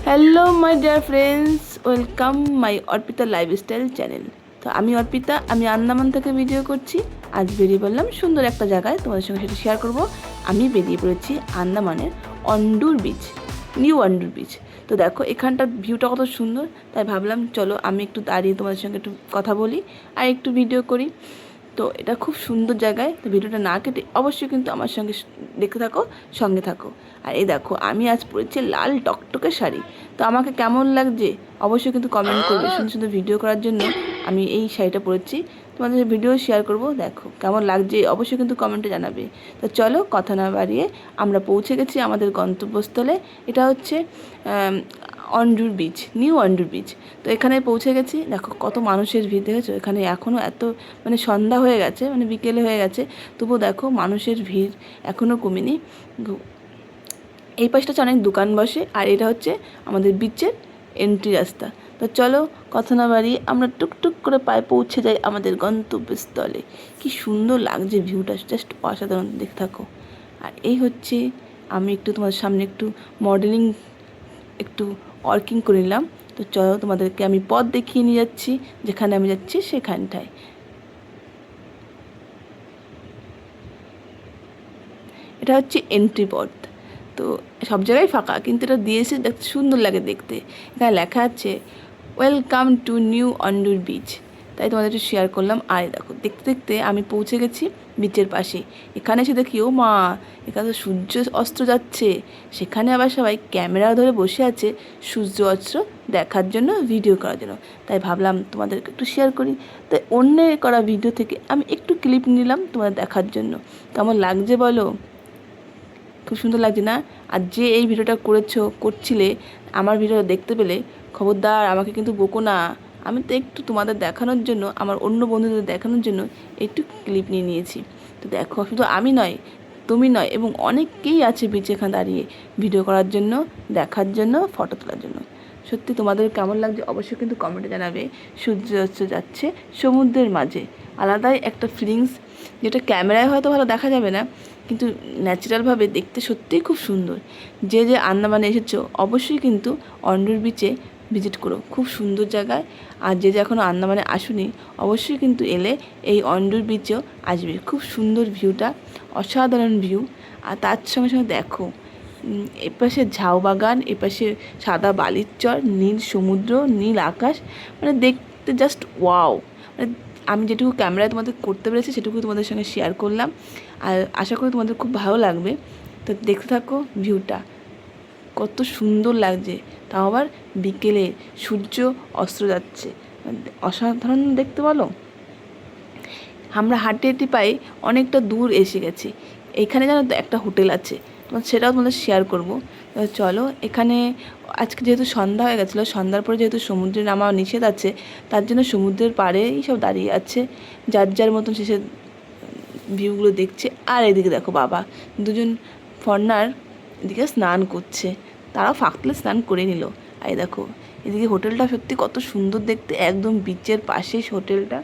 Hello my dear friends, welcome my Arpita lifestyle channel. তো আমি অর্পিতা, আমি আন্দামান থেকে ভিডিও করছি। আজ বেরিয়ে পড়লাম সুন্দর একটা জায়গায়, তোমাদের সঙ্গে সেটা শেয়ার করব। আমি বেরিয়ে পড়েছি আন্দামানের অন্ডুর বিচ, নিউ অন্ডুর বিচ। তো দেখো এখানটার ভিউটা কত সুন্দর, তাই ভাবলাম চলো আমি একটু দাঁড়িয়ে তোমাদের সঙ্গে একটু কথা বলি আর একটু ভিডিও করি। তো এটা খুব সুন্দর জায়গায়, তো ভিডিওটা না কেটে অবশ্যই কিন্তু আমার সঙ্গে দেখতে থাকো, সঙ্গে থাকো। আর এই দেখো আমি আজ পরেছি লাল টকটকে শাড়ি। তো আমাকে কেমন লাগছে অবশ্যই কিন্তু কমেন্ট করবে। সুন্দর সুন্দর ভিডিও করার জন্য আমি এই শাড়িটা পরেছি, তোমাদের ভিডিও শেয়ার করব। দেখো কেমন লাগছে অবশ্যই কিন্তু কমেন্টে জানাবে। তো চলো কথা না বাড়িয়ে আমরা পৌঁছে গেছি আমাদের গন্তব্যস্থলে। এটা হচ্ছে অন্ডুর বিচ, নিউ অন্ডুর বিচ। তো এখানে পৌঁছে গেছি। দেখো কত মানুষের ভিড়, দেখেছো? এখানে এখনও এত মানে সন্ধ্যা হয়ে গেছে, মানে বিকেলে হয়ে গেছে, তবুও দেখো মানুষের ভিড় এখনও কমেনি। এই পাশটা হচ্ছে অনেক দোকান বসে, আর এটা হচ্ছে আমাদের বিচের এন্ট্রি রাস্তা। তো চলো কথা না বাড়িয়ে আমরা টুকটুক করে পায়ে পৌঁছে যাই আমাদের গন্তব্যস্থলে। কি সুন্দর লাগছে ভিউটা, জাস্ট অসাধারণ, দেখতে থাকো। আর এই হচ্ছে আমি একটু তোমাদের সামনে একটু মডেলিং, একটু ওয়ার্কিং করে নিলাম। তো চলো তোমাদেরকে আমি পথ দেখিয়ে নিয়ে যাচ্ছি, যেখানে আমি যাচ্ছি সেখানটায়। এটা হচ্ছে এন্ট্রি পথ। তো সব জায়গায় ফাঁকা, কিন্তু এটা দিয়েছে দেখতে সুন্দর লাগে দেখতে। এখানে লেখা আছে ওয়েলকাম টু নিউ অন্ডুর বিচ, তাই তোমাদের একটু শেয়ার করলাম। আর দেখো দেখতে দেখতে আমি পৌঁছে গেছি বিচের পাশে। এখানে এসে দেখি ও মা, এখানে তো সূর্য অস্ত যাচ্ছে। সেখানে আবার সবাই ক্যামেরা ধরে বসে আছে সূর্য অস্ত দেখার জন্য, ভিডিও করার জন্য। তাই ভাবলাম তোমাদেরকে একটু শেয়ার করি। তাই অন্যের করা ভিডিও থেকে আমি একটু ক্লিপ নিলাম তোমাদের দেখার জন্য। কেমন লাগছে বলো? খুব সুন্দর লাগছে না? আর যে এই ভিডিওটা করছিলে, আমার ভিডিও দেখতে পেলে খবরদার আমাকে কিন্তু বকো না। আমি তো একটু তোমাদের দেখানোর জন্য, আমার অন্য বন্ধুদের দেখানোর জন্য একটু ক্লিপ নিয়ে নিয়েছি। তো দেখো শুধু আমি নয়, তুমি নয়, এবং অনেকেই আছে বিচে এখানে দাঁড়িয়ে ভিডিও করার জন্য, দেখার জন্য, ফটো তোলার জন্য। সত্যি তোমাদের কেমন লাগছে অবশ্যই কিন্তু কমেন্টে জানাবে। সূর্য অস্ত যাচ্ছে সমুদ্রের মাঝে, আলাদাই একটা ফিলিংস, যেটা ক্যামেরায় হয়তো ভালো দেখা যাবে না, কিন্তু ন্যাচারালভাবে দেখতে সত্যিই খুব সুন্দর। যে যে আন্দামানে এসেছো অবশ্যই কিন্তু অন্ডুর বিচে ভিজিট করো, খুব সুন্দর জায়গায়। আর যে যে এখনও আন্দামানে আসুনি অবশ্যই কিন্তু এলে এই অন্ডুর বিচেও আসবে। খুব সুন্দর ভিউটা, অসাধারণ ভিউ। আর তার সঙ্গে সঙ্গে দেখো এপাশে ঝাউ বাগান, এপাশে সাদা বালির চর, নীল সমুদ্র, নীল আকাশ, মানে দেখতে জাস্ট ওয়াও। মানে আমি যেটুকু ক্যামেরায় তোমাদের করতে পেরেছি সেটুকু তোমাদের সঙ্গে শেয়ার করলাম, আর আশা করি তোমাদের খুব ভালো লাগবে। তো দেখতে থাকো ভিউটা, কত সুন্দর লাগছে। তাও আবার বিকেলে সূর্য অস্ত যাচ্ছে, অসাধারণ দেখতে বলো। আমরা হাঁটি হাঁটি পাই অনেকটা দূর এসে গেছি। এখানে জানো তো একটা হোটেল আছে, তোমার সেটাও তোমাদের শেয়ার করবো। চলো এখানে আজকে যেহেতু সন্ধ্যা হয়ে গেছিলো, সন্ধ্যার পরে যেহেতু সমুদ্রে নামা নিষেধ আছে, তার জন্য সমুদ্রের পাড়েই সব দাঁড়িয়ে আছে, যার যার মতন শেষে ভিউগুলো দেখছে। আর এদিকে দেখো বাবা দুজন ফরেনার এদিকে স্নান করছে, তারাও ফাঁকলে স্নান করে নিল। আর দেখো এদিকে হোটেলটা সত্যি কত সুন্দর দেখতে, একদম বিচের পাশেই হোটেলটা।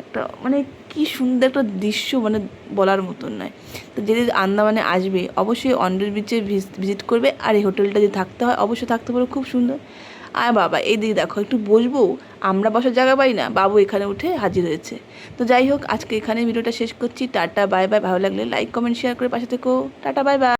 একটা মানে কি সুন্দর একটা দৃশ্য, মানে বলার মতন নয়। তো যে আন্দামানে আসবে অবশ্যই অন্ডুর বিচে ভিজিট করবে। আর এই হোটেলটা যে থাকতে হয় অবশ্যই থাকতে পারো, খুব সুন্দর। আর বাবা এইদিকে দেখো একটু বসবো, আমরা বসার জায়গা পাই না, বাবু এখানে উঠে হাজির হয়েছে। তো যাই হোক আজকে এখানে ভিডিওটা শেষ করছি। Tata bye bye. ভালো লাগলে লাইক কমেন্ট শেয়ার করে পাশে থেকো। Tata bye bye.